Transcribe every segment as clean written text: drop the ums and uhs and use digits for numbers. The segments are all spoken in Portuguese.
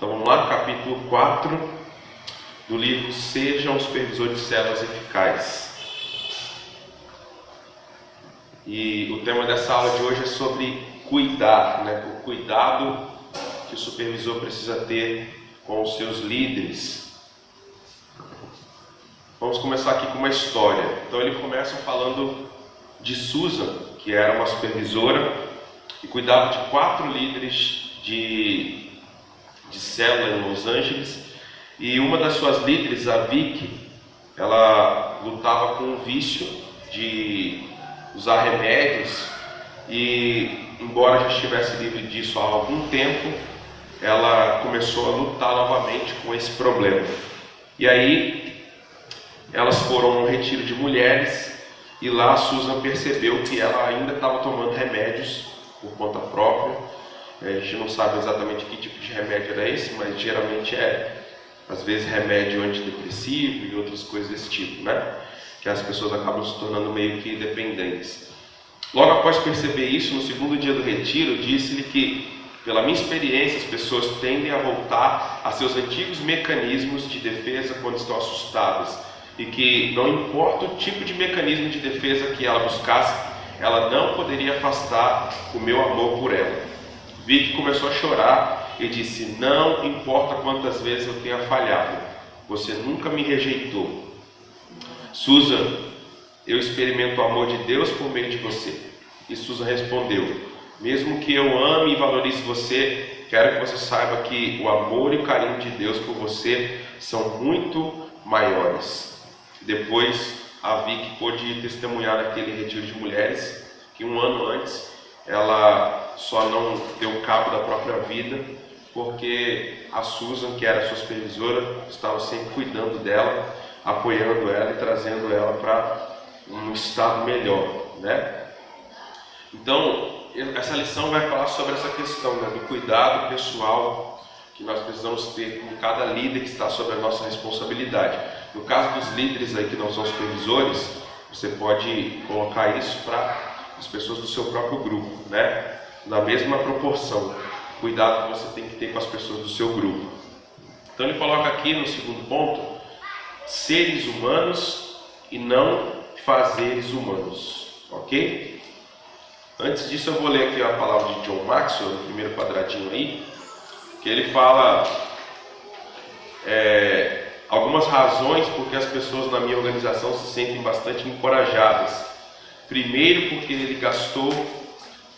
Então vamos lá, capítulo 4 do livro Seja um Supervisor de Células Eficaz. E o tema dessa aula de hoje é sobre cuidar, o cuidado que o supervisor precisa ter com os seus líderes. Vamos começar aqui com uma história. Então ele começa falando de Susan, que era uma supervisora e cuidava de 4 líderes de célula em Los Angeles, e uma das suas líderes, a Vicky, ela lutava com o vício de usar remédios e, embora já estivesse livre disso há algum tempo, ela começou a lutar novamente com esse problema. E aí elas foram a um retiro de mulheres e lá a Susan percebeu que ela ainda estava tomando remédios por conta própria. A gente não sabe exatamente que tipo de remédio era esse, mas geralmente às vezes, remédio antidepressivo e outras coisas desse tipo, que as pessoas acabam se tornando meio que dependentes. Logo após perceber isso, no segundo dia do retiro, disse-lhe que, pela minha experiência, as pessoas tendem a voltar a seus antigos mecanismos de defesa quando estão assustadas, e que não importa o tipo de mecanismo de defesa que ela buscasse, ela não poderia afastar o meu amor por ela. Vicky começou a chorar e disse: não importa quantas vezes eu tenha falhado, você nunca me rejeitou. Susan, eu experimento o amor de Deus por meio de você. E Susan respondeu: mesmo que eu ame e valorize você, quero que você saiba que o amor e o carinho de Deus por você são muito maiores. Depois a Vicky pôde testemunhar naquele retiro de mulheres que um ano antes ela só não deu cabo da própria vida porque a Susan, que era sua supervisora, estava sempre cuidando dela, apoiando ela e trazendo ela para um estado melhor, Então, essa lição vai falar sobre essa questão do cuidado pessoal que nós precisamos ter com cada líder que está sob a nossa responsabilidade. No caso dos líderes aí que não são supervisores, você pode colocar isso para as pessoas do seu próprio grupo, na mesma proporção. Cuidado que você tem que ter com as pessoas do seu grupo. Então ele coloca aqui no segundo ponto: seres humanos e não fazeres humanos, ok? Antes disso eu vou ler aqui a palavra de John Maxwell, no primeiro quadradinho aí, que ele fala algumas razões porque as pessoas na minha organização se sentem bastante encorajadas. Primeiro, porque ele gastou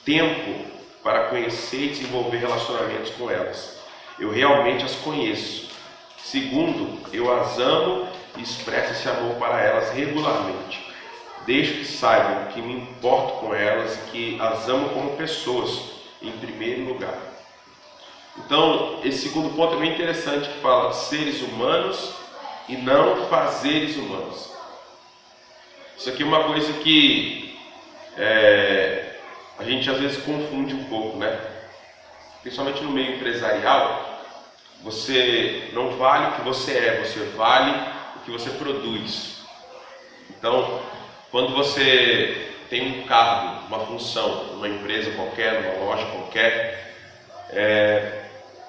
tempo para conhecer e desenvolver relacionamentos com elas. Eu realmente as conheço. Segundo, eu as amo e expresso esse amor para elas regularmente. Deixo que saibam que me importo com elas e que as amo como pessoas, em primeiro lugar. Então, esse segundo ponto é bem interessante, que fala seres humanos e não fazeres humanos. Isso aqui é uma coisa que a gente às vezes confunde um pouco, Principalmente no meio empresarial, você não vale o que você é, você vale o que você produz. Então, quando você tem um cargo, uma função, numa empresa qualquer, numa loja qualquer,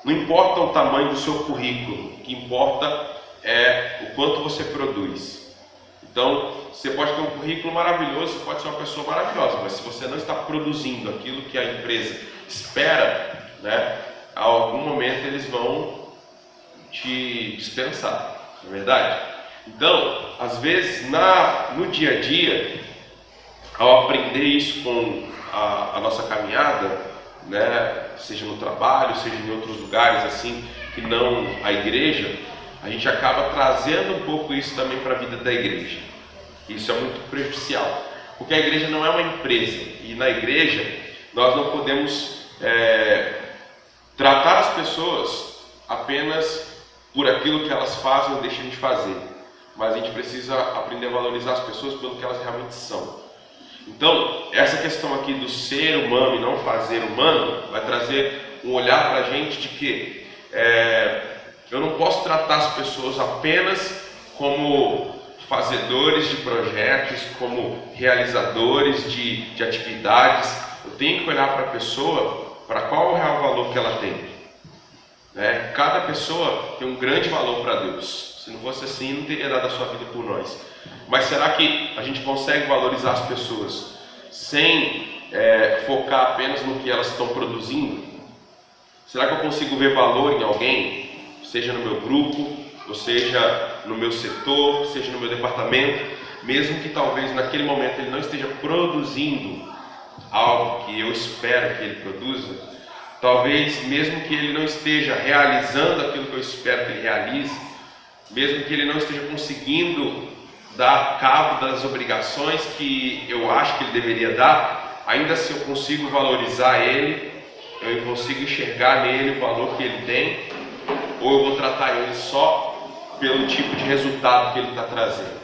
não importa o tamanho do seu currículo, o que importa é o quanto você produz. Então, você pode ter um currículo maravilhoso, você pode ser uma pessoa maravilhosa, mas se você não está produzindo aquilo que a empresa espera, a algum momento eles vão te dispensar, não é verdade? Então, às vezes, no dia a dia, ao aprender isso com a nossa caminhada, seja no trabalho, seja em outros lugares assim, que não a igreja, a gente acaba trazendo um pouco isso também para a vida da igreja. Isso é muito prejudicial, porque a igreja não é uma empresa, e na igreja nós não podemos tratar as pessoas apenas por aquilo que elas fazem ou deixam de fazer, mas a gente precisa aprender a valorizar as pessoas pelo que elas realmente são. Então, essa questão aqui do ser humano e não fazer humano vai trazer um olhar para a gente de que eu não posso tratar as pessoas apenas como fazedores de projetos, como realizadores de atividades. Eu tenho que olhar para a pessoa, para qual é o real valor que ela tem. né? Cada pessoa tem um grande valor para Deus. Se não fosse assim, não teria dado a sua vida por nós. Mas será que a gente consegue valorizar as pessoas sem focar apenas no que elas estão produzindo? Será que eu consigo ver valor em alguém, seja no meu grupo, ou seja no meu setor, seja no meu departamento, mesmo que talvez naquele momento ele não esteja produzindo algo que eu espero que ele produza, talvez mesmo que ele não esteja realizando aquilo que eu espero que ele realize, mesmo que ele não esteja conseguindo dar cabo das obrigações que eu acho que ele deveria dar, ainda assim eu consigo valorizar ele, eu consigo enxergar nele o valor que ele tem, ou eu vou tratar ele só pelo tipo de resultado que ele está trazendo.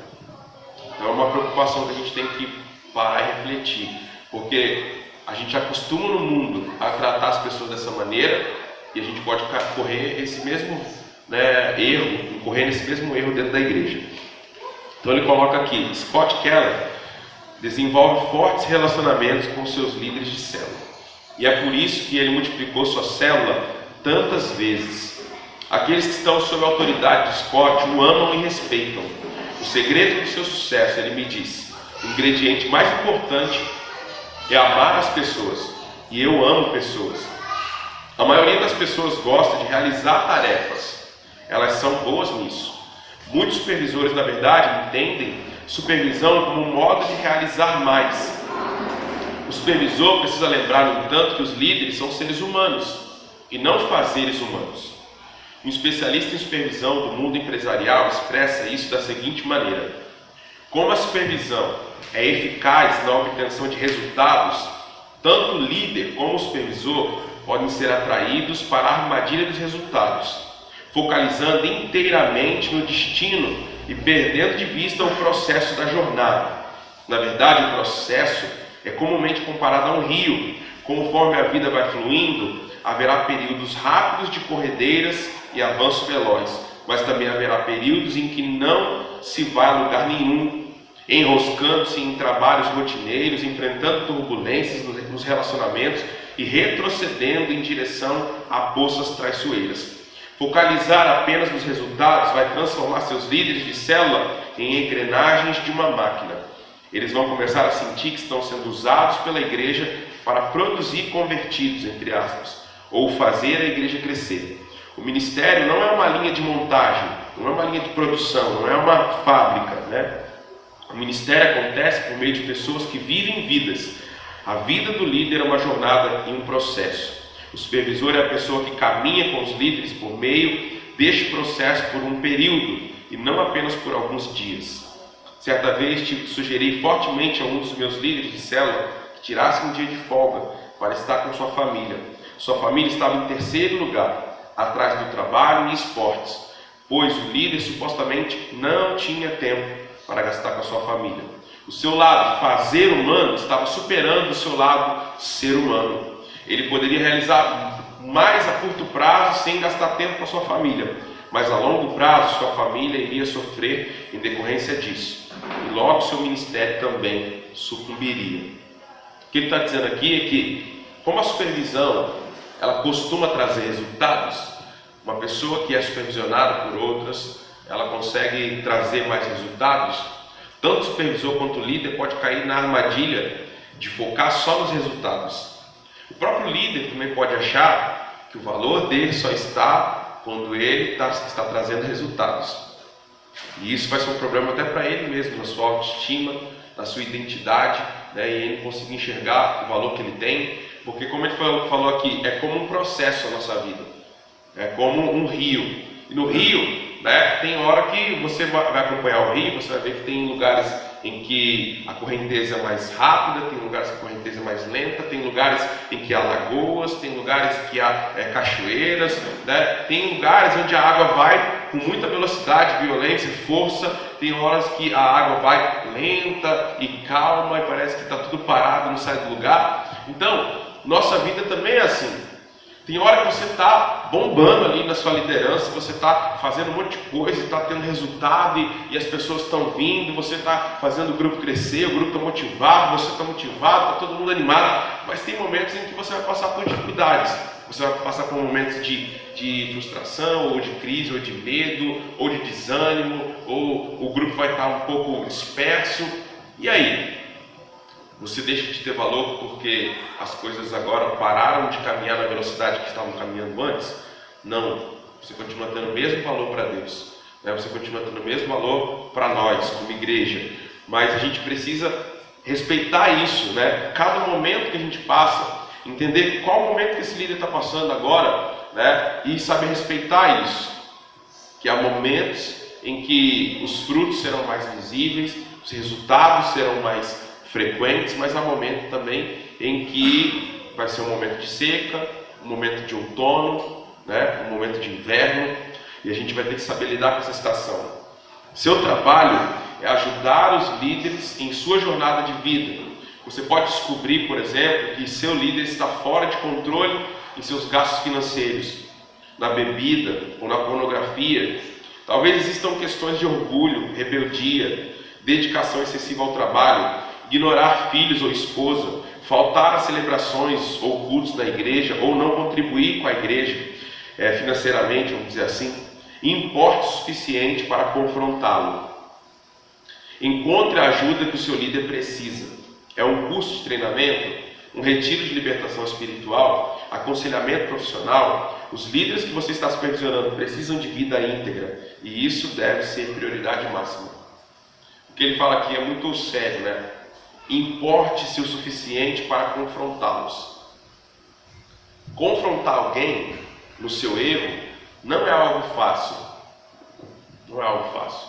Então é uma preocupação que a gente tem que parar e refletir, porque a gente acostuma no mundo a tratar as pessoas dessa maneira e a gente pode correr esse mesmo erro, incorrer nesse mesmo erro dentro da igreja. Então ele coloca aqui, Scott Keller desenvolve fortes relacionamentos com seus líderes de célula. E é por isso que ele multiplicou sua célula tantas vezes. Aqueles que estão sob a autoridade de Scott o amam e respeitam. O segredo do seu sucesso, ele me diz, o ingrediente mais importante é amar as pessoas. E eu amo pessoas. A maioria das pessoas gosta de realizar tarefas. Elas são boas nisso. Muitos supervisores, na verdade, entendem supervisão como um modo de realizar mais. O supervisor precisa lembrar, no entanto, que os líderes são seres humanos e não fazeres humanos. Um especialista em supervisão do mundo empresarial expressa isso da seguinte maneira: como a supervisão é eficaz na obtenção de resultados, tanto o líder como o supervisor podem ser atraídos para a armadilha dos resultados, focalizando inteiramente no destino e perdendo de vista o processo da jornada. Na verdade, o processo é comumente comparado a um rio. Conforme a vida vai fluindo, haverá períodos rápidos de corredeiras e avanço veloz, mas também haverá períodos em que não se vai a lugar nenhum, enroscando-se em trabalhos rotineiros, enfrentando turbulências nos relacionamentos e retrocedendo em direção a poças traiçoeiras. Focalizar apenas nos resultados vai transformar seus líderes de célula em engrenagens de uma máquina. Eles vão começar a sentir que estão sendo usados pela igreja para produzir convertidos, entre aspas, ou fazer a igreja crescer. O ministério não é uma linha de montagem, não é uma linha de produção, não é uma fábrica, né? O ministério acontece por meio de pessoas que vivem vidas. A vida do líder é uma jornada e um processo. O supervisor é a pessoa que caminha com os líderes por meio deste processo por um período e não apenas por alguns dias. Certa vez sugeri fortemente a um dos meus líderes de célula que tirasse um dia de folga para estar com sua família. Sua família estava em terceiro lugar, atrás do trabalho e esportes, pois o líder supostamente não tinha tempo para gastar com a sua família. O seu lado fazer humano estava superando o seu lado ser humano. Ele poderia realizar mais a curto prazo sem gastar tempo com a sua família, mas a longo prazo sua família iria sofrer em decorrência disso, e logo seu ministério também sucumbiria. O que ele está dizendo aqui é que, como a supervisão ela costuma trazer resultados, uma pessoa que é supervisionada por outras, ela consegue trazer mais resultados. Tanto o supervisor quanto o líder pode cair na armadilha de focar só nos resultados. O próprio líder também pode achar que o valor dele só está quando ele está trazendo resultados. E isso vai ser um problema até para ele mesmo, na sua autoestima, na sua identidade, né? E ele conseguir enxergar o valor que ele tem, porque como ele falou aqui, é como um processo a nossa vida, é como um rio. E no rio, né, tem hora que você vai acompanhar o rio, você vai ver que tem lugares em que a correnteza é mais rápida, tem lugares que a correnteza é mais lenta, tem lugares em que há lagoas, tem lugares que há cachoeiras, né? Tem lugares onde a água vai com muita velocidade, violência, força, tem horas que a água vai lenta e calma e parece que está tudo parado, não sai do lugar. Então, nossa vida também é assim. Tem hora que você está bombando ali na sua liderança, você está fazendo um monte de coisa, está tendo resultado e as pessoas estão vindo, você está fazendo o grupo crescer, o grupo está motivado, você está motivado, está todo mundo animado, mas tem momentos em que você vai passar por dificuldades, você vai passar por momentos de frustração, ou de crise, ou de medo, ou de desânimo, ou o grupo vai estar um pouco disperso, e aí? Você deixa de ter valor porque as coisas agora pararam de caminhar na velocidade que estavam caminhando antes? Não. Você continua tendo o mesmo valor para Deus. Né? Você continua tendo o mesmo valor para nós, como igreja. Mas a gente precisa respeitar isso, né? Cada momento que a gente passa, entender qual momento que esse líder está passando agora, né? E saber respeitar isso. Que há momentos em que os frutos serão mais visíveis, os resultados serão mais frequentes, mas há momento também em que vai ser um momento de seca, um momento de outono, né? Um momento de inverno, e a gente vai ter que saber lidar com essa estação. Seu trabalho é ajudar os líderes em sua jornada de vida. Você pode descobrir, por exemplo, que seu líder está fora de controle em seus gastos financeiros, na bebida ou na pornografia. Talvez existam questões de orgulho, rebeldia, dedicação excessiva ao trabalho, ignorar filhos ou esposa, faltar a celebrações ou cultos da igreja, ou não contribuir com a igreja financeiramente, vamos dizer assim, importe suficiente para confrontá-lo. Encontre a ajuda que o seu líder precisa. É um curso de treinamento, um retiro de libertação espiritual, aconselhamento profissional. Os líderes que você está supervisionando precisam de vida íntegra, e isso deve ser prioridade máxima. O que ele fala aqui é muito sério, né? Importe-se o suficiente para confrontá-los. Confrontar alguém no seu erro não é algo fácil. Não é algo fácil.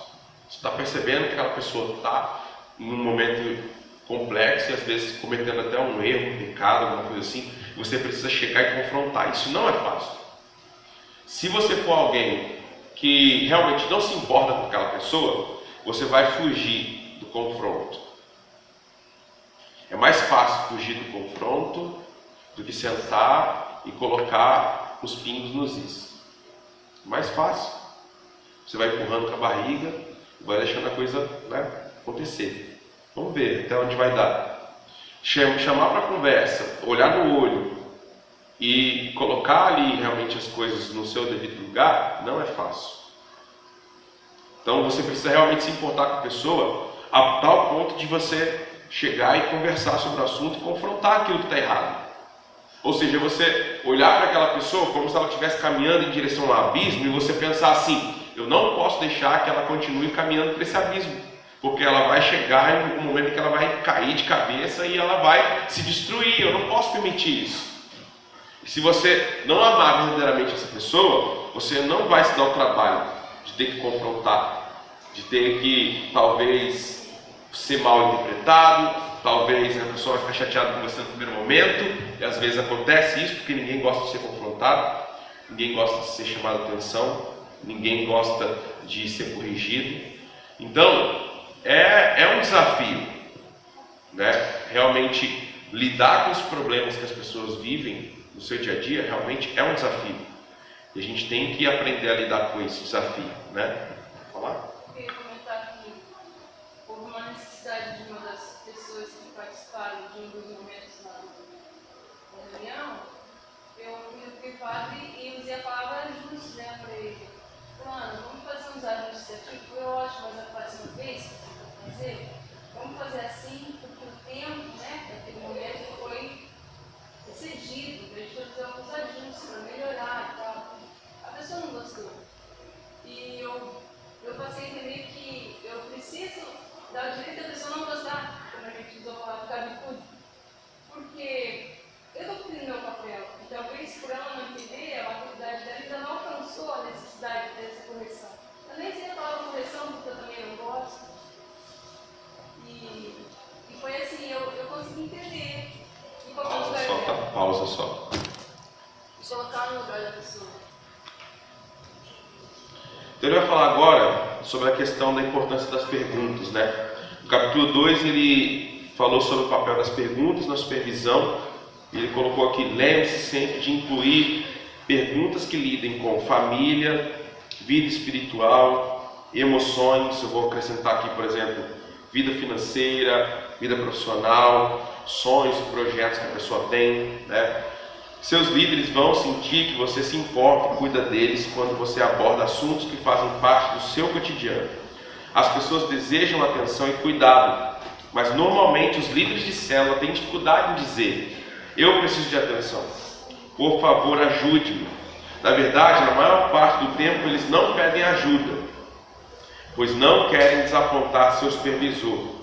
Você está percebendo que aquela pessoa está em um momento complexo e às vezes cometendo até um erro, um pecado, alguma coisa assim. Você precisa chegar e confrontar. Isso não é fácil. Se você for alguém que realmente não se importa com aquela pessoa, você vai fugir do confronto. É mais fácil fugir do confronto do que sentar e colocar os pingos nos is. Mais fácil. Você vai empurrando com a barriga e vai deixando a coisa, né, acontecer. Vamos ver até onde vai dar. Chamar para conversa, olhar no olho e colocar ali realmente as coisas no seu devido lugar, não é fácil. Então você precisa realmente se importar com a pessoa a tal ponto de você chegar e conversar sobre o assunto e confrontar aquilo que está errado. Ou seja, você olhar para aquela pessoa como se ela estivesse caminhando em direção ao abismo e você pensar assim: eu não posso deixar que ela continue caminhando por esse abismo, porque ela vai chegar em um momento que ela vai cair de cabeça e ela vai se destruir. Eu não posso permitir isso. E se você não amar verdadeiramente essa pessoa, você não vai se dar o trabalho de ter que confrontar, de ter que talvez ser mal interpretado, talvez a pessoa vai ficar chateada com você no primeiro momento, e às vezes acontece isso porque ninguém gosta de ser confrontado, ninguém gosta de ser chamado a atenção, ninguém gosta de ser corrigido. Então é um desafio, né? Realmente lidar com os problemas que as pessoas vivem no seu dia a dia realmente é um desafio, e a gente tem que aprender a lidar com esse desafio, né? Falar? De uma das pessoas que participaram de um dos momentos na reunião, eu fui no privado e usei a palavra ajustes, né, para ele. Fulano, vamos fazer uns ajustes aqui, foi ótimo, mas a próxima vez que você vai fazer, vamos fazer assim, porque o tempo, né, daquele momento foi excedido, a gente vai fazer alguns ajustes para melhorar e tal. A pessoa não gostou. E eu passei a entender que eu preciso dar o direito da pessoa não gostar, como a gente usou a palavra ficar de tudo. Porque eu estou cumprindo meu papel. E talvez por ela não entender, a maturidade dela ainda não alcançou a necessidade dessa correção. Eu nem sei a palavra correção, porque eu também não gosto. E foi assim, eu consegui entender. E Pausa só, tá? Pausa só. Colocar no lugar da pessoa. Então ele vai falar agora sobre a questão da importância das perguntas, né? No capítulo 2 ele falou sobre o papel das perguntas na supervisão Ele colocou aqui: lembre-se sempre de incluir perguntas que lidem com família, vida espiritual, emoções. Eu vou acrescentar aqui, por exemplo, vida financeira, vida profissional, sonhos e projetos que a pessoa tem, né? Seus líderes vão sentir que você se importa e cuida deles quando você aborda assuntos que fazem parte do seu cotidiano. As pessoas desejam atenção e cuidado, mas normalmente os líderes de célula têm dificuldade em dizer: eu preciso de atenção, por favor ajude-me. Na verdade, na maior parte do tempo eles não pedem ajuda, pois não querem desapontar seu supervisor.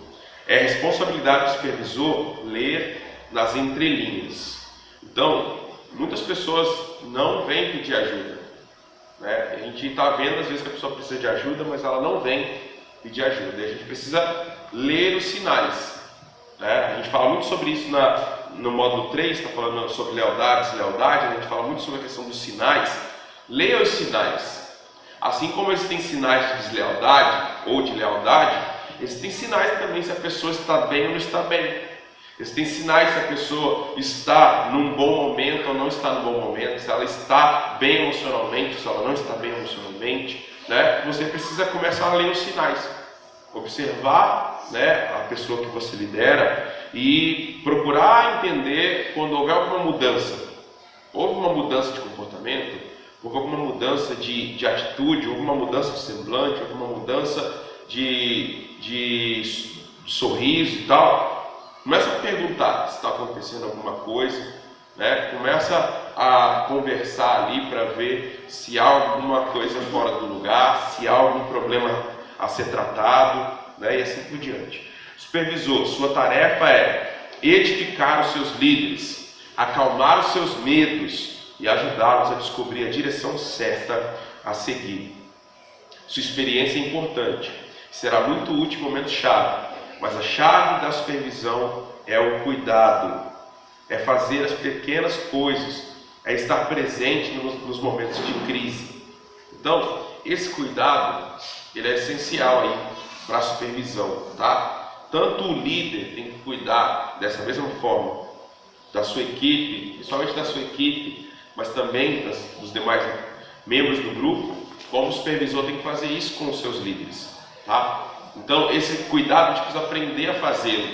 É responsabilidade do supervisor ler nas entrelinhas. Então, muitas pessoas não vêm pedir ajuda, né? A gente está vendo às vezes que a pessoa precisa de ajuda, mas ela não vem pedir ajuda. E a gente precisa ler os sinais, né? A gente fala muito sobre isso no módulo 3, está falando sobre lealdade, deslealdade. A gente fala muito sobre a questão dos sinais. Leia os sinais. Assim como existem sinais de deslealdade ou de lealdade, existem sinais também se a pessoa está bem ou não está bem. Existem sinais se a pessoa está num bom momento ou não está num bom momento, se ela está bem emocionalmente, se ela não está bem emocionalmente, né? Você precisa começar a ler os sinais, observar, né, a pessoa que você lidera e procurar entender quando houver alguma mudança. Houve uma mudança de comportamento, houve alguma mudança de atitude, houve uma mudança de semblante, houve uma mudança de sorriso e tal. Começa a perguntar se está acontecendo alguma coisa, né? Começa a conversar ali para ver se há alguma coisa fora do lugar, se há algum problema a ser tratado, né? E assim por diante. Supervisor, sua tarefa é edificar os seus líderes, acalmar os seus medos e ajudá-los a descobrir a direção certa a seguir. Sua experiência é importante, será muito útil em momentos-chave. Mas a chave da supervisão é o cuidado, é fazer as pequenas coisas, é estar presente nos momentos de crise. Então, esse cuidado, ele é essencial aí para a supervisão, tá? Tanto o líder tem que cuidar dessa mesma forma da sua equipe, principalmente da sua equipe, mas também dos demais membros do grupo, como o supervisor tem que fazer isso com os seus líderes, tá? Então, esse cuidado a gente precisa aprender a fazê-lo.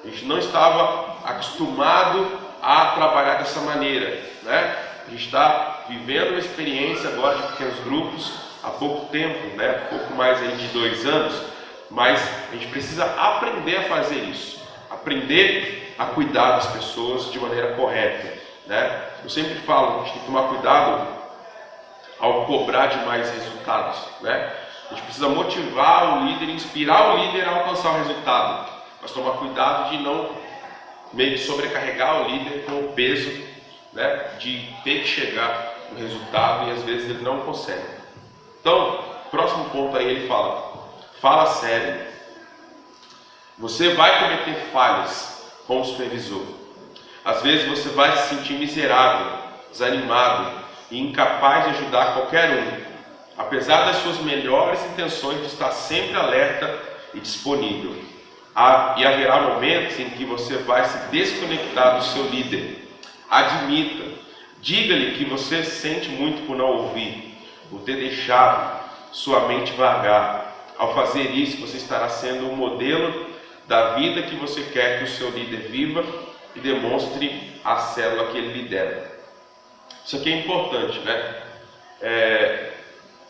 A gente não estava acostumado a trabalhar dessa maneira, né? A gente está vivendo uma experiência agora de pequenos grupos há pouco tempo, né? Pouco mais aí de 2 anos, mas a gente precisa aprender a fazer isso, aprender a cuidar das pessoas de maneira correta, né? Eu sempre falo, a gente tem que tomar cuidado ao cobrar demais resultados, né? A gente precisa motivar o líder, inspirar o líder a alcançar o resultado, mas tomar cuidado de não meio que sobrecarregar o líder com o peso, né, de ter que chegar no resultado e às vezes ele não consegue. Então, próximo ponto aí ele fala sério. Você vai cometer falhas com o supervisor. Às vezes você vai se sentir miserável, desanimado e incapaz de ajudar qualquer um, apesar das suas melhores intenções de estar sempre alerta e disponível. E haverá momentos em que você vai se desconectar do seu líder. Admita, diga-lhe que você sente muito por não ouvir, por ter deixado sua mente vagar. Ao fazer isso, você estará sendo um modelo da vida que você quer que o seu líder viva e demonstre à célula que ele lidera. Isso aqui é importante, né?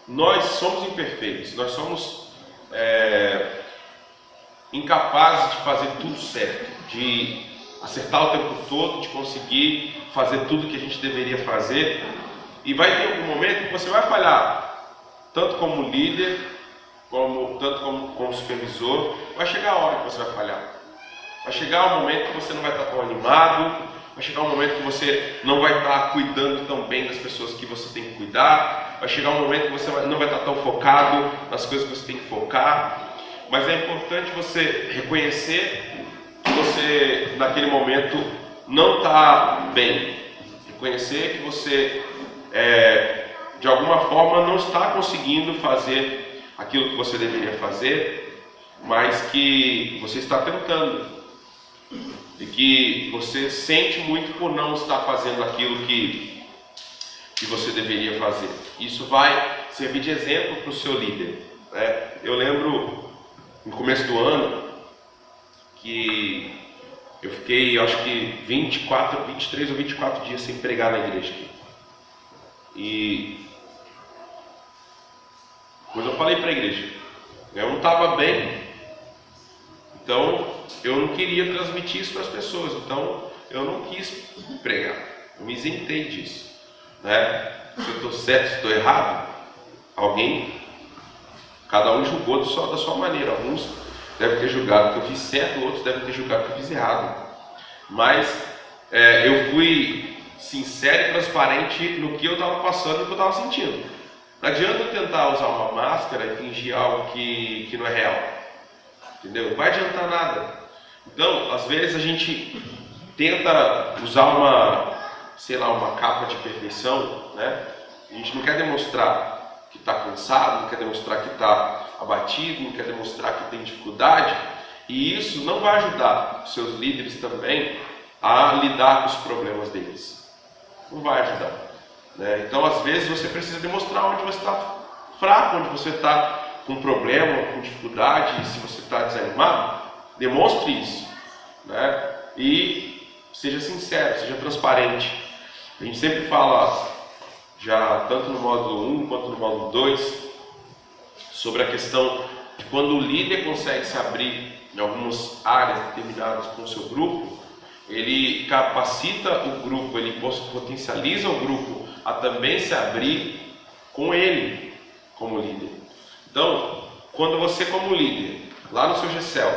Nós somos imperfeitos, nós somos incapazes de fazer tudo certo, de acertar o tempo todo, de conseguir fazer tudo que a gente deveria fazer. E vai ter algum momento que você vai falhar, tanto como líder, tanto como supervisor. Vai chegar a hora que você vai falhar. Vai chegar um momento que você não vai estar tão animado, vai chegar um momento que você não vai estar cuidando tão bem das pessoas que você tem que cuidar, vai chegar um momento que você não vai estar tão focado nas coisas que você tem que focar, mas é importante você reconhecer que você, naquele momento, não está bem, reconhecer que você, de alguma forma, não está conseguindo fazer aquilo que você deveria fazer, mas que você está tentando. e que você sente muito por não estar fazendo aquilo que você deveria fazer. Isso vai servir de exemplo para o seu líder, né? Eu lembro no começo do ano que eu fiquei, acho que 23 ou 24 dias sem pregar na igreja aqui. E quando eu falei para a igreja, eu não estava bem, então eu não queria transmitir isso para as pessoas, então eu não quis pregar, eu me isentei disso, né? Se eu estou certo, se estou errado, cada um julgou da sua maneira. Alguns devem ter julgado que eu fiz certo, outros devem ter julgado que eu fiz errado. Mas eu fui sincero e transparente no que eu estava passando e no que eu estava sentindo. Não adianta eu tentar usar uma máscara e fingir algo que não é real. Entendeu? Não vai adiantar nada. Então, às vezes a gente tenta usar uma capa de perfeição, né? A gente não quer demonstrar que está cansado, não quer demonstrar que está abatido, não quer demonstrar que tem dificuldade, e isso não vai ajudar os seus líderes também a lidar com os problemas deles. Não vai ajudar, né? Então, às vezes, você precisa demonstrar onde você está fraco, onde você está com problema, com dificuldade, e se você está desanimado, demonstre isso, né? E seja sincero, seja transparente. A gente sempre fala, já tanto no módulo 1 quanto no módulo 2, sobre a questão de quando o líder consegue se abrir em algumas áreas determinadas com o seu grupo, ele capacita o grupo, ele potencializa o grupo a também se abrir com ele como líder. Então, quando você como líder, lá no seu GCL,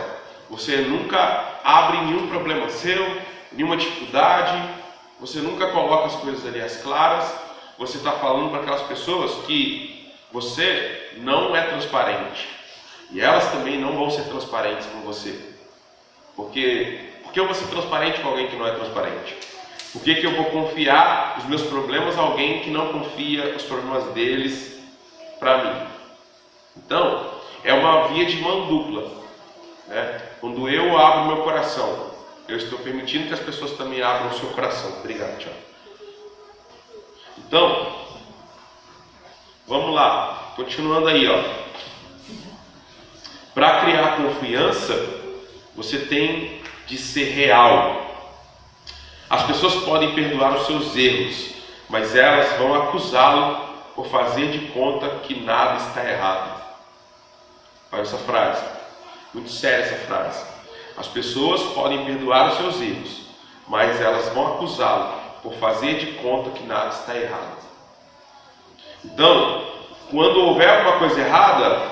você nunca abre nenhum problema seu, nenhuma dificuldade, você nunca coloca as coisas ali às claras, você está falando para aquelas pessoas que você não é transparente. E elas também não vão ser transparentes com você. Por que eu vou ser transparente com alguém que não é transparente? Por que eu vou confiar os meus problemas a alguém que não confia os problemas deles para mim? Então, é uma via de mão dupla, né? Quando eu abro meu coração, eu estou permitindo que as pessoas também abram o seu coração. Obrigado, Tiago. Então, vamos lá, continuando aí, ó. Para criar confiança, você tem de ser real. As pessoas podem perdoar os seus erros, mas elas vão acusá-lo por fazer de conta que nada está errado. Olha essa frase, muito séria essa frase. As pessoas podem perdoar os seus erros, mas elas vão acusá-lo por fazer de conta que nada está errado. Então, quando houver alguma coisa errada,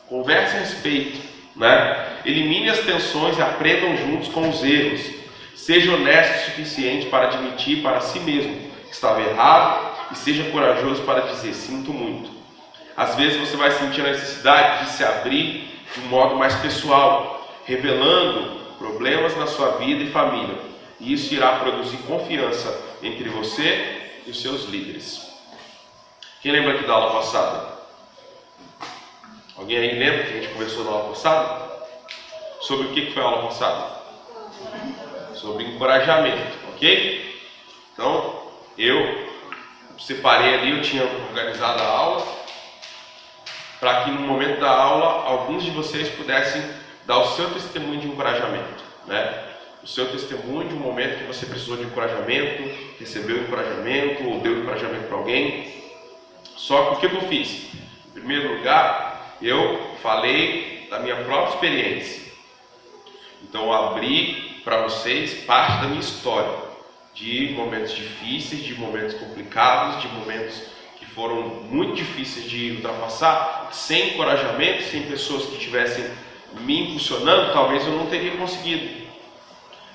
converse a respeito, né? Elimine as tensões e aprendam juntos com os erros. Seja honesto o suficiente para admitir para si mesmo que estava errado e seja corajoso para dizer: sinto muito. Às vezes você vai sentir a necessidade de se abrir de um modo mais pessoal, revelando problemas na sua vida e família. E isso irá produzir confiança entre você e os seus líderes. Quem lembra aqui da aula passada? Alguém aí lembra que a gente conversou na aula passada? Sobre o que foi a aula passada? Sobre encorajamento, ok? Então, eu separei ali, eu tinha organizado a aula, para que no momento da aula, alguns de vocês pudessem dar o seu testemunho de encorajamento, né? O seu testemunho de um momento que você precisou de encorajamento, recebeu encorajamento, ou deu encorajamento para alguém. Só que o que eu fiz? Em primeiro lugar, eu falei da minha própria experiência. Então, eu abri para vocês parte da minha história, de momentos difíceis, de momentos complicados, de momentos que foram muito difíceis de ultrapassar. Sem encorajamento, sem pessoas que estivessem me impulsionando, talvez eu não teria conseguido.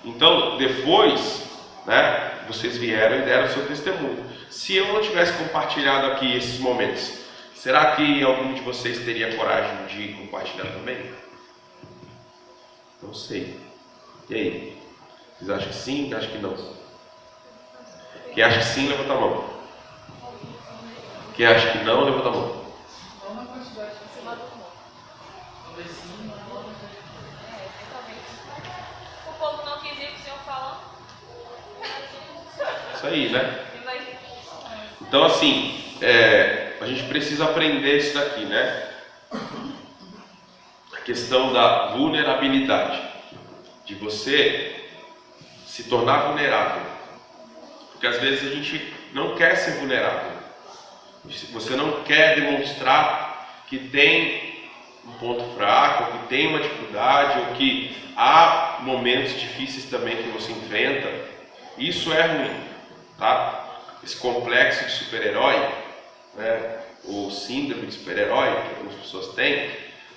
Então, depois, né, vocês vieram e deram o seu testemunho. Se eu não tivesse compartilhado aqui esses momentos, será que algum de vocês teria coragem de compartilhar também? Não sei. E aí? Vocês acham que sim? Acham que não? Quem acha que sim, levanta a mão. Quem acha que não, levanta a mão. povo não quis ir com o Senhor falando. Isso aí, né? Imagina. Então, assim, a gente precisa aprender isso daqui, né? A questão da vulnerabilidade, de você se tornar vulnerável. Porque às vezes a gente não quer ser vulnerável. Você não quer demonstrar que tem um ponto fraco, ou que tem uma dificuldade, ou que há momentos difíceis também que você enfrenta. Isso é ruim, tá? Esse complexo de super-herói, né? Ou síndrome de super-herói que algumas pessoas têm,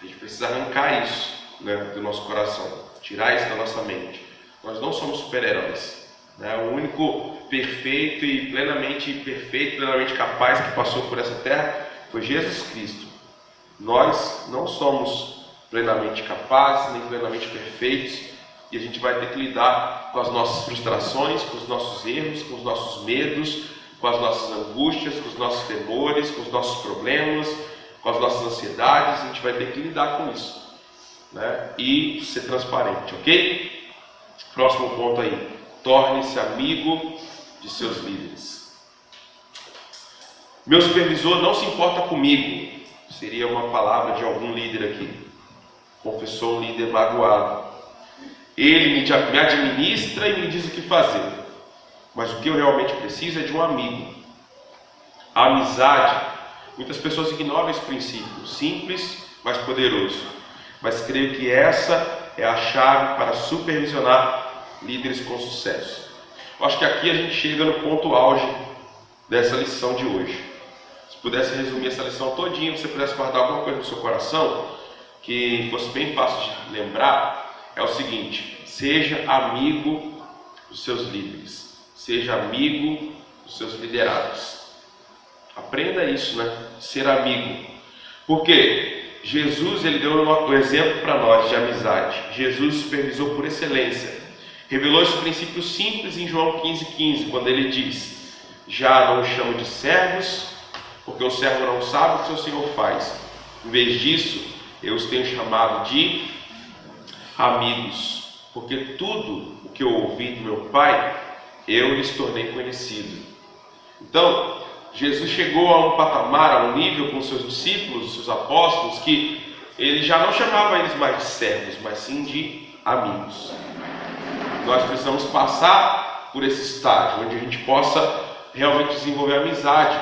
a gente precisa arrancar isso, né, do nosso coração, tirar isso da nossa mente. Nós não somos super-heróis, né? O único perfeito, plenamente capaz que passou por essa terra foi Jesus Cristo. Nós não somos plenamente capazes, nem plenamente perfeitos, e a gente vai ter que lidar com as nossas frustrações, com os nossos erros, com os nossos medos, com as nossas angústias, com os nossos temores, com os nossos problemas, com as nossas ansiedades. A gente vai ter que lidar com isso, né? E ser transparente, ok? Próximo ponto aí: torne-se amigo de seus líderes. Meu supervisor não se importa comigo. Seria uma palavra de algum líder aqui. Confessou um líder magoado. Ele me administra e me diz o que fazer. Mas o que eu realmente preciso é de um amigo. A amizade, muitas pessoas ignoram esse princípio, simples, mas poderoso. Mas creio que essa é a chave para supervisionar líderes com sucesso. Eu acho que aqui a gente chega no ponto auge dessa lição de hoje. Se pudesse resumir essa lição todinha, você pudesse guardar alguma coisa no seu coração, que fosse bem fácil de lembrar, é o seguinte: seja amigo dos seus líderes, seja amigo dos seus liderados. Aprenda isso, né? Ser amigo. Porque Jesus, ele deu o exemplo para nós de amizade. Jesus supervisou por excelência. Revelou esse princípio simples em João 15,15, quando ele diz: já não os chamo de servos, porque o servo não sabe o que seu Senhor faz. Em vez disso, eu os tenho chamado de amigos, porque tudo o que eu ouvi do meu Pai, eu lhes tornei conhecido. Então, Jesus chegou a um patamar, a um nível com seus discípulos, seus apóstolos, que ele já não chamava eles mais de servos, mas sim de amigos. Nós precisamos passar por esse estágio, onde a gente possa realmente desenvolver amizade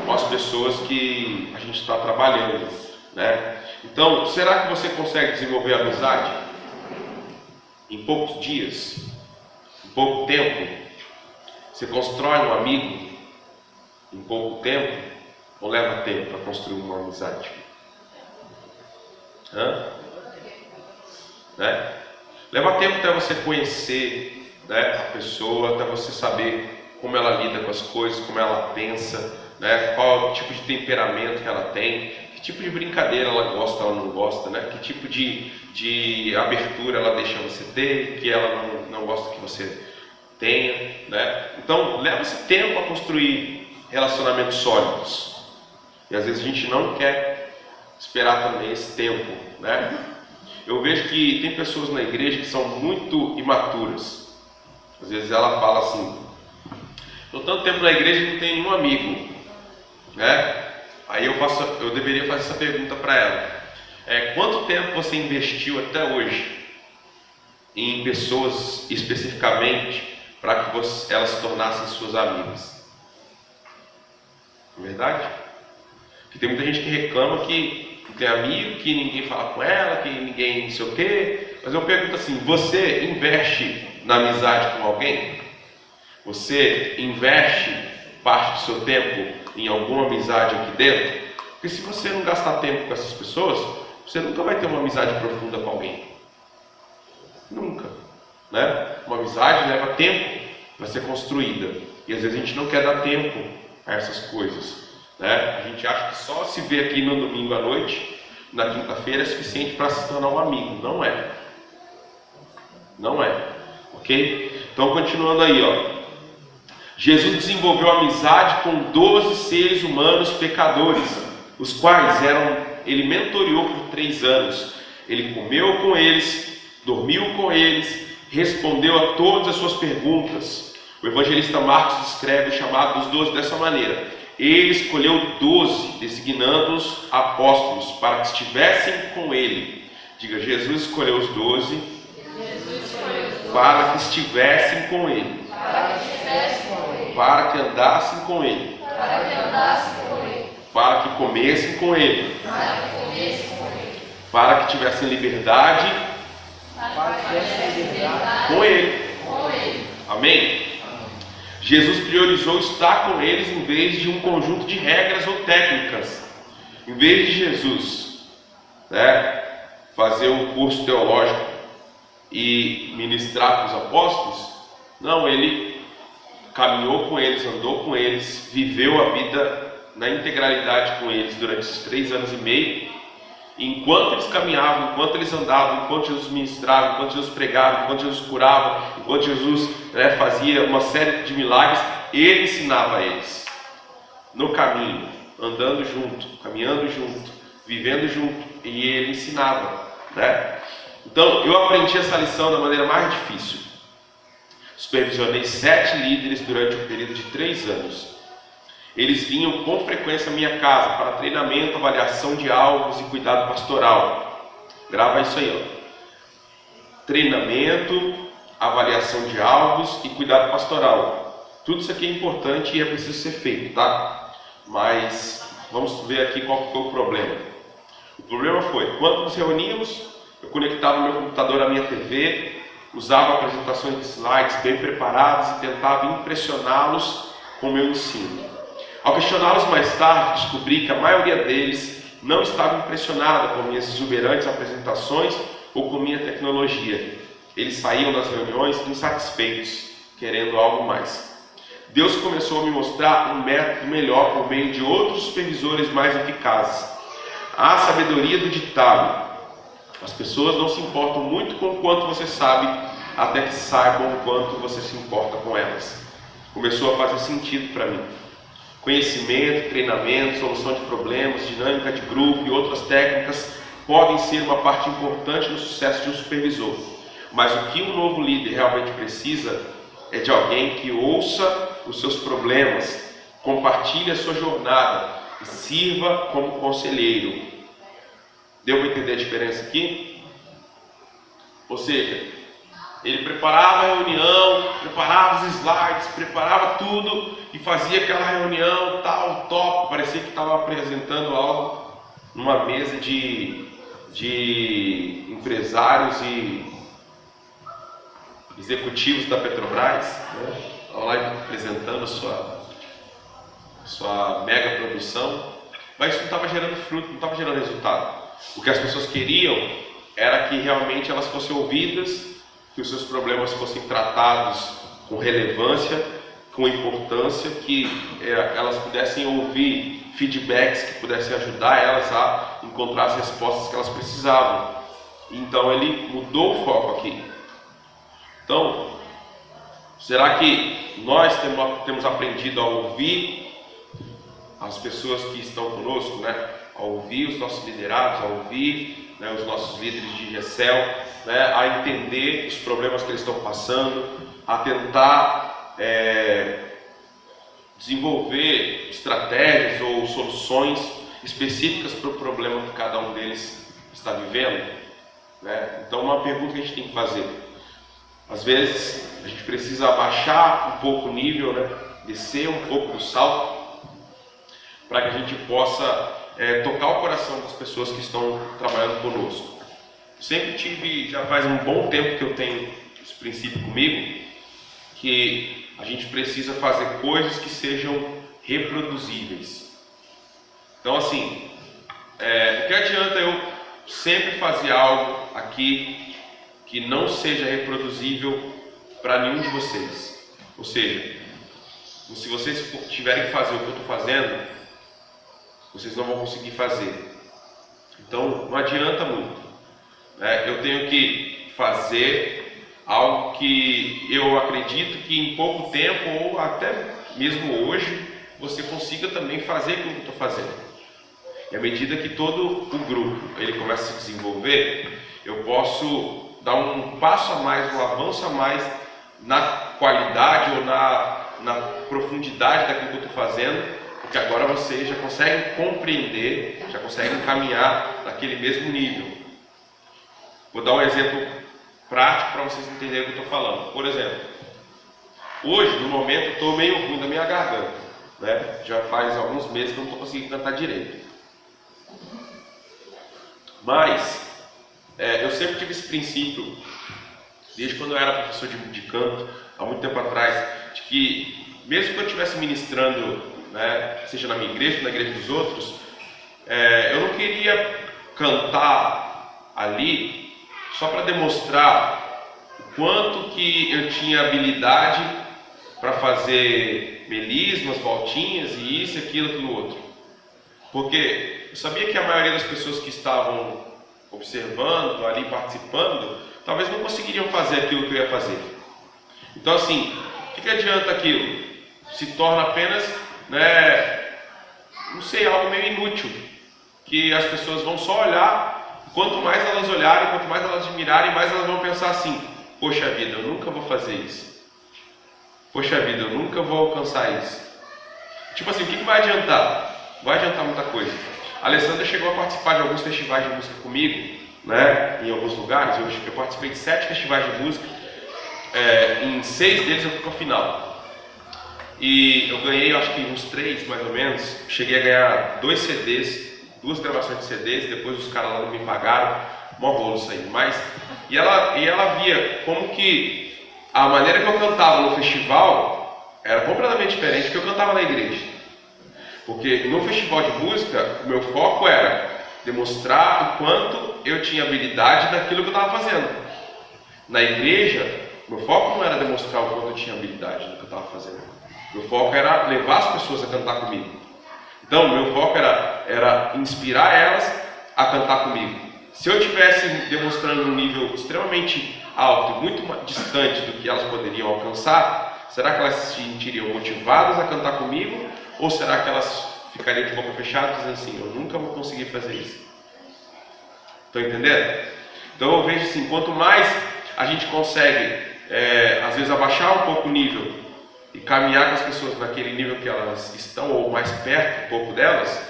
com as pessoas que a gente está trabalhando, né? Então, será que você consegue desenvolver amizade em poucos dias, em pouco tempo? Você constrói um amigo em pouco tempo, ou leva tempo para construir uma amizade? Né? Leva tempo até você conhecer, né, a pessoa, até você saber como ela lida com as coisas, como ela pensa, né, qual tipo de temperamento que ela tem, que tipo de brincadeira ela gosta ou não gosta, né, que tipo de abertura ela deixa você ter, que ela não gosta que você tenha, né? Então, leva esse tempo a construir relacionamentos sólidos. E às vezes a gente não quer esperar também esse tempo, né? Eu vejo que tem pessoas na igreja que são muito imaturas. Às vezes ela fala assim: estou tanto tempo na igreja e não tenho nenhum amigo, né? Aí eu deveria fazer essa pergunta para ela: quanto tempo você investiu até hoje em pessoas especificamente para que elas se tornassem suas amigas? Não é verdade? Porque tem muita gente que reclama que não tem amigo, que ninguém fala com ela, que ninguém não sei o quê. Mas eu pergunto assim: você investe na amizade com alguém? Você investe parte do seu tempo em alguma amizade aqui dentro? Porque se você não gastar tempo com essas pessoas, você nunca vai ter uma amizade profunda com alguém. Nunca, né? Uma amizade leva tempo para ser construída, e às vezes a gente não quer dar tempo a essas coisas, né? A gente acha que só se ver aqui no domingo à noite, na quinta-feira, é suficiente para se tornar um amigo. Não é. Não é. Ok? Então, continuando aí, ó. Jesus desenvolveu amizade com 12 seres humanos pecadores, os quais ele mentoreou por 3 anos. Ele comeu com eles, dormiu com eles, respondeu a todas as suas perguntas. O evangelista Marcos escreve o chamado dos 12 dessa maneira: ele escolheu 12, designando-os apóstolos, para que estivessem com ele. Diga, Jesus escolheu os 12 para que estivessem com ele, para que andassem com ele, para que comessem com ele, para que tivessem liberdade com ele. Amém? Jesus priorizou estar com eles em vez de um conjunto de regras ou técnicas. Em vez de Jesus fazer um curso teológico e ministrar para os apóstolos, não, ele caminhou com eles, andou com eles, viveu a vida na integralidade com eles durante esses 3 anos e meio. E enquanto eles caminhavam, enquanto eles andavam, enquanto Jesus ministrava, enquanto Jesus pregava, enquanto Jesus curava, enquanto Jesus fazia uma série de milagres, ele ensinava a eles no caminho, andando junto, caminhando junto, vivendo junto, e ele ensinava, Então eu aprendi essa lição da maneira mais difícil. Supervisionei 7 líderes durante um período de 3 anos. Eles vinham com frequência à minha casa para treinamento, avaliação de alvos e cuidado pastoral. Grava isso aí, Treinamento, avaliação de alvos e cuidado pastoral. Tudo isso aqui é importante e é preciso ser feito, tá? Mas vamos ver aqui qual foi o problema. O problema foi, quando nos reuníamos, eu conectava meu computador à minha TV, usava apresentações de slides bem preparadas e tentava impressioná-los com o meu ensino. Ao questioná-los mais tarde, descobri que a maioria deles não estava impressionada com minhas exuberantes apresentações ou com minha tecnologia. Eles saíam das reuniões insatisfeitos, querendo algo mais. Deus começou a me mostrar um método melhor por meio de outros supervisores mais eficazes. A sabedoria do ditado: as pessoas não se importam muito com o quanto você sabe, até que saibam o quanto você se importa com elas. Começou a fazer sentido para mim. Conhecimento, treinamento, solução de problemas, dinâmica de grupo e outras técnicas podem ser uma parte importante no sucesso de um supervisor. Mas o que um novo líder realmente precisa é de alguém que ouça os seus problemas, compartilhe a sua jornada e sirva como conselheiro. Deu para entender a diferença aqui? Ou seja, ele preparava a reunião, preparava os slides, preparava tudo e fazia aquela reunião tal, top. Parecia que estava apresentando algo numa mesa de empresários e executivos da Petrobras, Estava lá apresentando a sua mega produção, mas isso não estava gerando fruto, não estava gerando resultado. O que as pessoas queriam era que realmente elas fossem ouvidas, que os seus problemas fossem tratados com relevância, com importância, que elas pudessem ouvir feedbacks que pudessem ajudar elas a encontrar as respostas que elas precisavam. Então ele mudou o foco aqui. Então, será que nós temos aprendido a ouvir as pessoas que estão conosco, a ouvir os nossos liderados, a ouvir os nossos líderes de GECEL, a entender os problemas que eles estão passando, a tentar desenvolver estratégias ou soluções específicas para o problema que cada um deles está vivendo? Então, uma pergunta que a gente tem que fazer: às vezes a gente precisa abaixar um pouco o nível, descer um pouco do salto, para que a gente possa tocar o coração das pessoas que estão trabalhando conosco. Sempre tive, já faz um bom tempo que eu tenho esse princípio comigo, que a gente precisa fazer coisas que sejam reproduzíveis. Então, assim, o que adianta eu sempre fazer algo aqui que não seja reproduzível para nenhum de vocês? Ou seja, se vocês tiverem que fazer o que eu estou fazendo, vocês não vão conseguir fazer. Então, não adianta muito. Eu tenho que fazer algo que eu acredito que em pouco tempo, ou até mesmo hoje, você consiga também fazer aquilo que eu estou fazendo. E à medida que todo o grupo ele começa a se desenvolver, eu posso dar um passo a mais, um avanço a mais na qualidade ou na profundidade daquilo que eu estou fazendo, porque agora vocês já conseguem compreender, já conseguem caminhar naquele mesmo nível. Vou dar um exemplo prático para vocês entenderem o que eu estou falando. Por exemplo, hoje, no momento, eu estou meio ruim da minha garganta, né? Já faz alguns meses que eu não estou conseguindo cantar direito. Mas, eu sempre tive esse princípio, desde quando eu era professor de canto, há muito tempo atrás, de que, mesmo que eu estivesse ministrando, né, seja na minha igreja ou na igreja dos outros, eu não queria cantar ali só para demonstrar o quanto que eu tinha habilidade para fazer melismas, voltinhas e isso, aquilo, aquilo outro. Porque eu sabia que a maioria das pessoas que estavam observando, ali participando, talvez não conseguiriam fazer aquilo que eu ia fazer. Então assim, o que adianta aquilo? Se torna apenas, né, não sei, algo meio inútil, que as pessoas vão só olhar, quanto mais elas olharem, quanto mais elas admirarem, mais elas vão pensar assim: poxa vida, eu nunca vou fazer isso. Poxa vida, eu nunca vou alcançar isso. Tipo assim, o que vai adiantar? Vai adiantar muita coisa. A Alessandra chegou a participar de alguns festivais de música comigo, né, em alguns lugares. Eu participei de 7 festivais de música, em 6 deles eu fui para a final. E eu ganhei, acho que uns 3 mais ou menos. Cheguei a ganhar 2 CDs, 2 gravações de CDs, depois os caras lá não me pagaram, mó rolo isso aí. E ela via como que a maneira que eu cantava no festival era completamente diferente do que eu cantava na igreja. Porque no festival de música, o meu foco era demonstrar o quanto eu tinha habilidade daquilo que eu estava fazendo. Na igreja, meu foco não era demonstrar o quanto eu tinha habilidade do que eu estava fazendo. Meu foco era levar as pessoas a cantar comigo. Então, meu foco era inspirar elas a cantar comigo. Se eu estivesse demonstrando um nível extremamente alto e muito distante do que elas poderiam alcançar, será que elas se sentiriam motivadas a cantar comigo? Ou será que elas ficariam de boca fechada dizendo assim: eu nunca vou conseguir fazer isso? Estão entendendo? Então eu vejo assim, quanto mais a gente consegue, às vezes, abaixar um pouco o nível e caminhar com as pessoas naquele nível que elas estão, ou mais perto um pouco delas,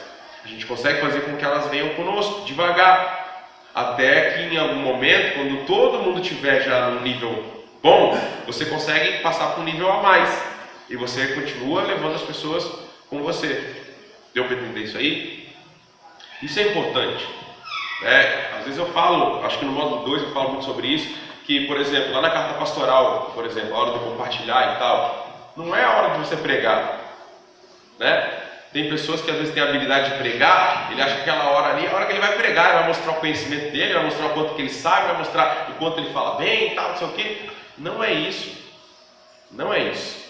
a gente consegue fazer com que elas venham conosco, devagar, até que em algum momento, quando todo mundo estiver já num nível bom, você consegue passar para um nível a mais, e você continua levando as pessoas com você. Deu para entender isso aí? Isso é importante. Às vezes eu falo, acho que no módulo 2 eu falo muito sobre isso, que, por exemplo, lá na carta pastoral, por exemplo, a hora de compartilhar e tal, não é a hora de você pregar, né? Tem pessoas que às vezes têm a habilidade de pregar, ele acha que aquela hora ali é a hora que ele vai pregar, ele vai mostrar o conhecimento dele, vai mostrar o quanto que ele sabe, vai mostrar o quanto ele fala bem e tal, não sei o quê. Não é isso. Não é isso.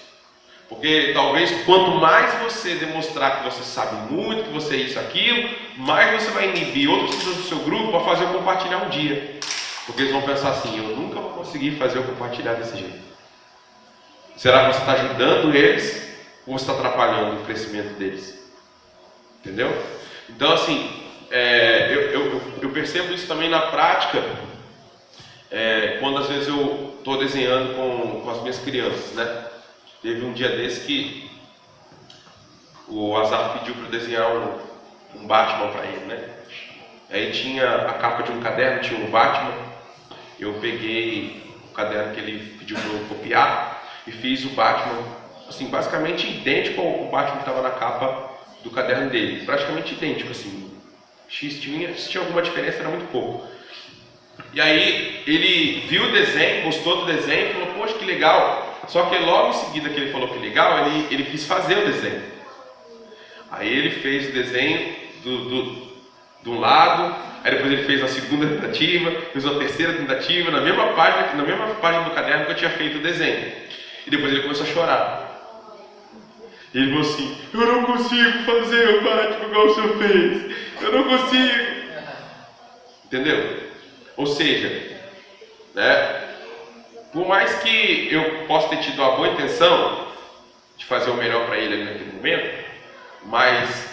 Porque talvez quanto mais você demonstrar que você sabe muito, que você é isso, aquilo, mais você vai inibir outras pessoas do seu grupo para fazer o compartilhar um dia. Porque eles vão pensar assim: eu nunca vou conseguir fazer o compartilhar desse jeito. Será que você está ajudando eles ou você está atrapalhando o crescimento deles? Entendeu? Então assim, eu percebo isso também na prática, quando às vezes eu estou desenhando com as minhas crianças, né? Teve um dia desse que o Azar pediu para eu desenhar um Batman para ele, né? Aí tinha a capa de um caderno, tinha um Batman. Eu peguei o caderno que ele pediu para eu copiar e fiz o Batman, assim, basicamente idêntico ao Batman que estava na capa do caderno dele. Praticamente idêntico, assim. Se tinha alguma diferença, era muito pouco. E aí ele viu o desenho, gostou do desenho e falou: poxa, que legal. Só que logo em seguida que ele falou que legal, ele quis fazer o desenho. Aí ele fez o desenho do lado, aí depois ele fez a segunda tentativa, fez a terceira tentativa, na mesma página do caderno que eu tinha feito o desenho. E depois ele começou a chorar. E ele falou assim: eu não consigo fazer o Batman igual o senhor fez. Eu não consigo. Entendeu? Ou seja, né? Por mais que eu possa ter tido a boa intenção de fazer o melhor para ele ali naquele momento, mas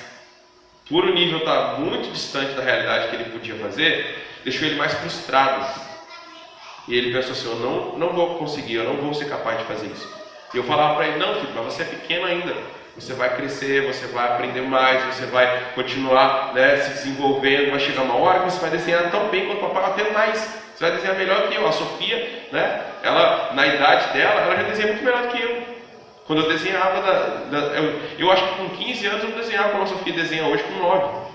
por o nível estar muito distante da realidade que ele podia fazer, deixou ele mais frustrado. E ele pensou assim, eu não vou conseguir, eu não vou ser capaz de fazer isso. E eu falava para ele, não filho, mas você é pequeno ainda. Você vai crescer, você vai aprender mais, você vai continuar, né, se desenvolvendo, vai chegar uma hora que você vai desenhar tão bem quanto o papai, até mais. Você vai desenhar melhor que eu. A Sofia, né, ela, na idade dela, ela já desenha muito melhor do que eu. Quando eu desenhava, eu acho que com 15 anos eu desenhava como a Sofia desenha hoje com 9.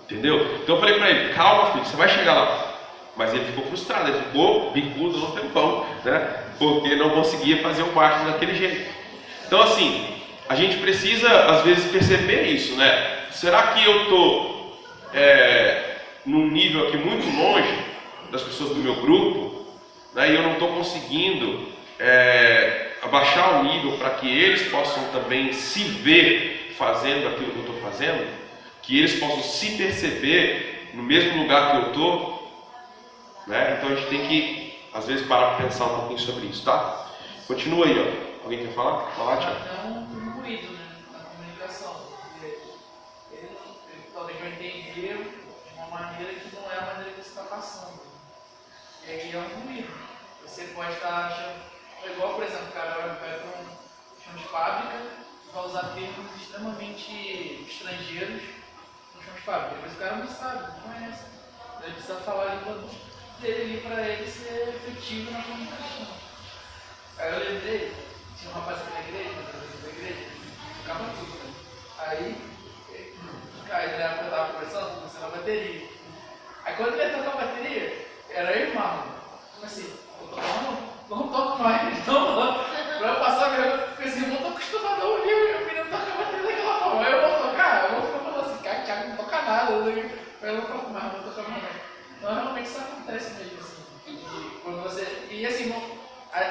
Entendeu? Então eu falei para ele, calma filho, você vai chegar lá. Mas ele ficou frustrado, ele ficou bicudo no tempão, né, porque não conseguia fazer o Batman daquele jeito. Então assim, a gente precisa às vezes perceber isso, né? Será que eu estou num nível aqui muito longe das pessoas do meu grupo, né, e eu não estou conseguindo abaixar o nível para que eles possam também se ver fazendo aquilo que eu estou fazendo, que eles possam se perceber no mesmo lugar que eu estou, né? Então a gente tem que às vezes parar para pensar um pouquinho sobre isso, tá? Continua aí, ó. Alguém quer falar? Falar, Tiago? É um ruído, né, na comunicação. Ele talvez vai entender de uma maneira que não é a maneira que você está passando. E aí é um ruído. Você pode estar achando. É igual, por exemplo, o cara vai para um chão de fábrica e vai usar termos extremamente estrangeiros no chão de fábrica. Mas o cara não sabe, não conhece. Ele precisa falar a língua dele para ele ser efetivo na comunicação. Aí eu lembrei, tinha um rapaz aqui na igreja, ficava tudo, né? Aí na época eu estava conversando, começando a bateria. Aí quando ele ia tocar a bateria, era eu e o Marlon. Eu assim, não toco mais, não. Pra eu passar vergonha, porque esse irmão tá acostumado a ouvir o menino tocar a bateria daquela forma. Aí eu vou tocar, eu vou ficar falando assim, cara, Thiago não toca nada. Eu não toco mais, não vou tocar mais. Então realmente isso acontece mesmo, assim. E quando você. E assim,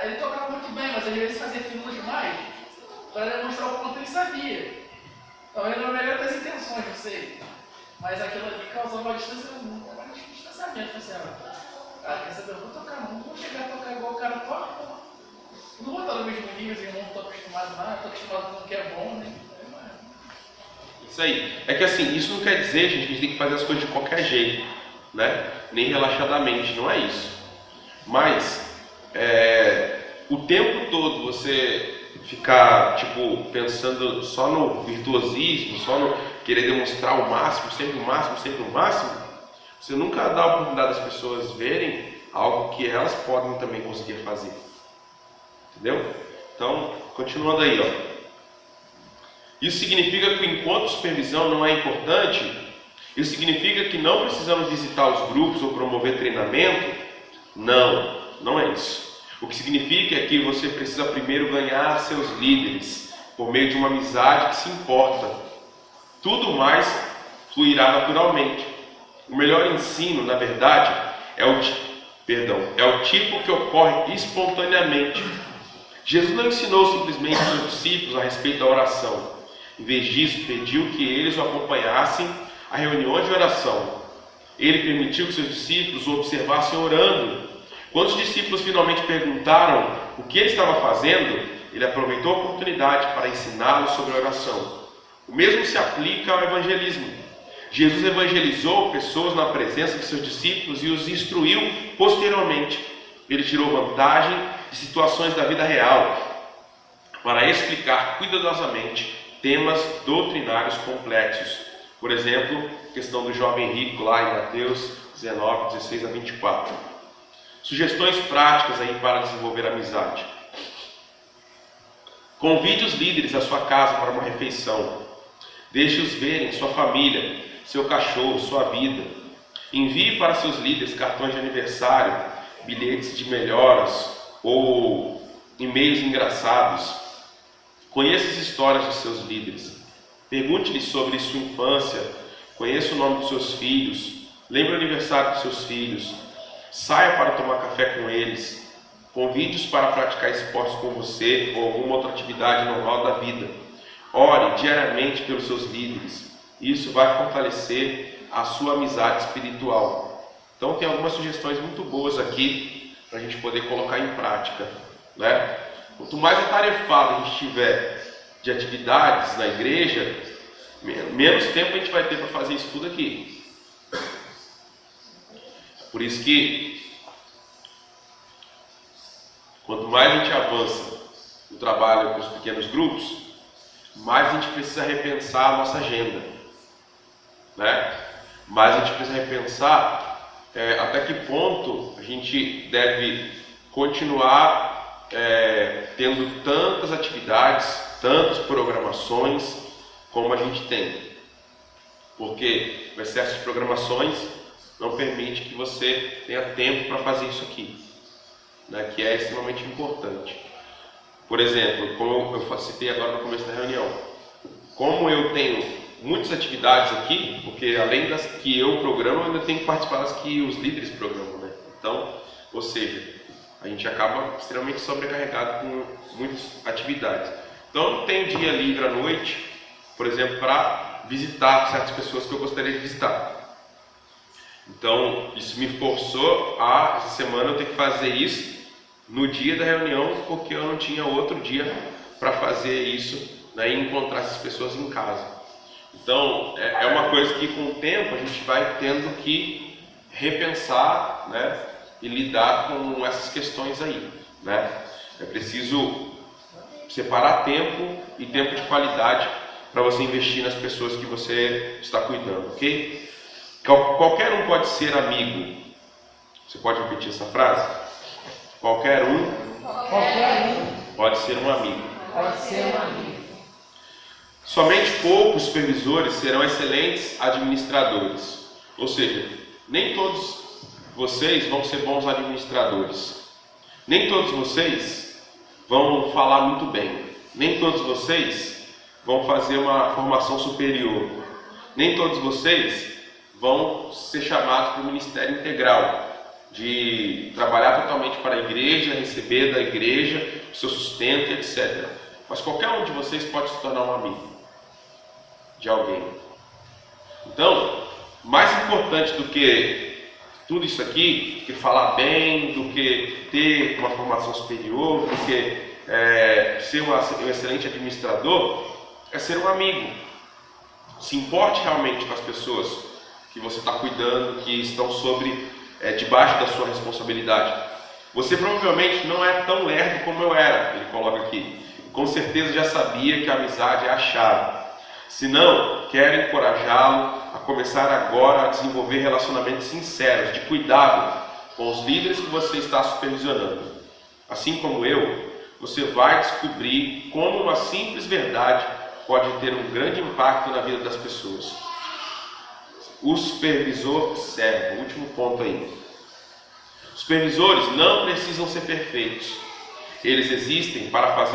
ele tocava muito bem, mas às vezes fazia figuras demais para demonstrar o quanto ele sabia. Talvez não era a melhor das intenções, não sei. Mas aquilo ali causava um distanciamento. Assim, cara, quer saber? Eu vou tocar, não vou chegar a tocar igual o cara toca. Não vou estar no mesmo nível, os irmãos não estão acostumados nada, estou acostumado com o que é bom, né? Isso aí. É que assim, isso não quer dizer, gente, que a gente tem que fazer as coisas de qualquer jeito, né? Nem relaxadamente, não é isso. Mas o tempo todo você ficar tipo pensando só no virtuosismo, só no querer demonstrar o máximo, sempre o máximo, sempre o máximo, você nunca dá a oportunidade das pessoas verem algo que elas podem também conseguir fazer. Entendeu? Então, continuando aí, ó. Isso significa que enquanto supervisão não é importante, isso significa que não precisamos visitar os grupos ou promover treinamento? Não é isso. O que significa é que você precisa primeiro ganhar seus líderes por meio de uma amizade que se importa. Tudo mais fluirá naturalmente. O melhor ensino, na verdade, é o tipo que ocorre espontaneamente. Jesus não ensinou simplesmente aos seus discípulos a respeito da oração. Em vez disso, pediu que eles o acompanhassem a reuniões de oração. Ele permitiu que seus discípulos o observassem orando. Quando os discípulos finalmente perguntaram o que ele estava fazendo, ele aproveitou a oportunidade para ensiná-los sobre a oração. O mesmo se aplica ao evangelismo. Jesus evangelizou pessoas na presença de seus discípulos e os instruiu posteriormente. Ele tirou vantagem de situações da vida real para explicar cuidadosamente temas doutrinários complexos. Por exemplo, a questão do jovem rico lá em Mateus 19, 16 a 24. Sugestões práticas aí para desenvolver amizade. Convide os líderes à sua casa para uma refeição. Deixe-os verem sua família, seu cachorro, sua vida. Envie para seus líderes cartões de aniversário, bilhetes de melhoras ou e-mails engraçados. Conheça as histórias de seus líderes. Pergunte-lhes sobre sua infância. Conheça o nome dos seus filhos. Lembre o aniversário dos seus filhos. Saia para tomar café com eles. Convide-os para praticar esportes com você ou alguma outra atividade normal da vida. Ore diariamente pelos seus líderes. Isso vai fortalecer a sua amizade espiritual. Então tem algumas sugestões muito boas aqui para a gente poder colocar em prática, né? Quanto mais atarefado a gente tiver de atividades na igreja, menos tempo a gente vai ter para fazer isso tudo aqui. Por isso que Quanto mais a gente avança no trabalho com os pequenos grupos, mais a gente precisa repensar a nossa agenda, né? Mais a gente precisa repensar até que ponto a gente deve continuar tendo tantas atividades, tantas programações como a gente tem. Porque o excesso de programações não permite que você tenha tempo para fazer isso aqui, né, que é extremamente importante. Por exemplo, como eu citei agora no começo da reunião, como eu tenho muitas atividades aqui, porque além das que eu programo, eu ainda tenho que participar das que os líderes programam, né? Então, ou seja, a gente acaba extremamente sobrecarregado com muitas atividades. Então, eu não tenho dia livre à noite, por exemplo, para visitar certas pessoas que eu gostaria de visitar. Então, isso me forçou essa semana eu ter que fazer isso no dia da reunião, porque eu não tinha outro dia para fazer isso, né, e encontrar essas pessoas em casa. Então, é uma coisa que com o tempo a gente vai tendo que repensar, né, e lidar com essas questões aí, né? É preciso separar tempo e tempo de qualidade para você investir nas pessoas que você está cuidando, ok? Qualquer um pode ser amigo. Você pode repetir essa frase? Qualquer um pode ser um amigo. Pode ser um amigo. Somente poucos supervisores serão excelentes administradores. Ou seja, nem todos vocês vão ser bons administradores. Nem todos vocês vão falar muito bem. Nem todos vocês vão fazer uma formação superior. Nem todos vocês vão ser chamados para o ministério integral, de trabalhar totalmente para a igreja, receber da igreja o seu sustento, etc. Mas qualquer um de vocês pode se tornar um amigo de alguém. Então, mais importante do que tudo isso aqui, do que falar bem, do que ter uma formação superior, do que ser um excelente administrador, é ser um amigo. Se importe realmente com as pessoas que você está cuidando, que estão debaixo da sua responsabilidade. Você provavelmente não é tão lerdo como eu era, ele coloca aqui. Com certeza já sabia que a amizade é a chave. Se não, quero encorajá-lo a começar agora a desenvolver relacionamentos sinceros, de cuidado com os líderes que você está supervisionando. Assim como eu, você vai descobrir como uma simples verdade pode ter um grande impacto na vida das pessoas. O supervisor serve. O último ponto aí. Os supervisores não precisam ser perfeitos. Eles existem para fazer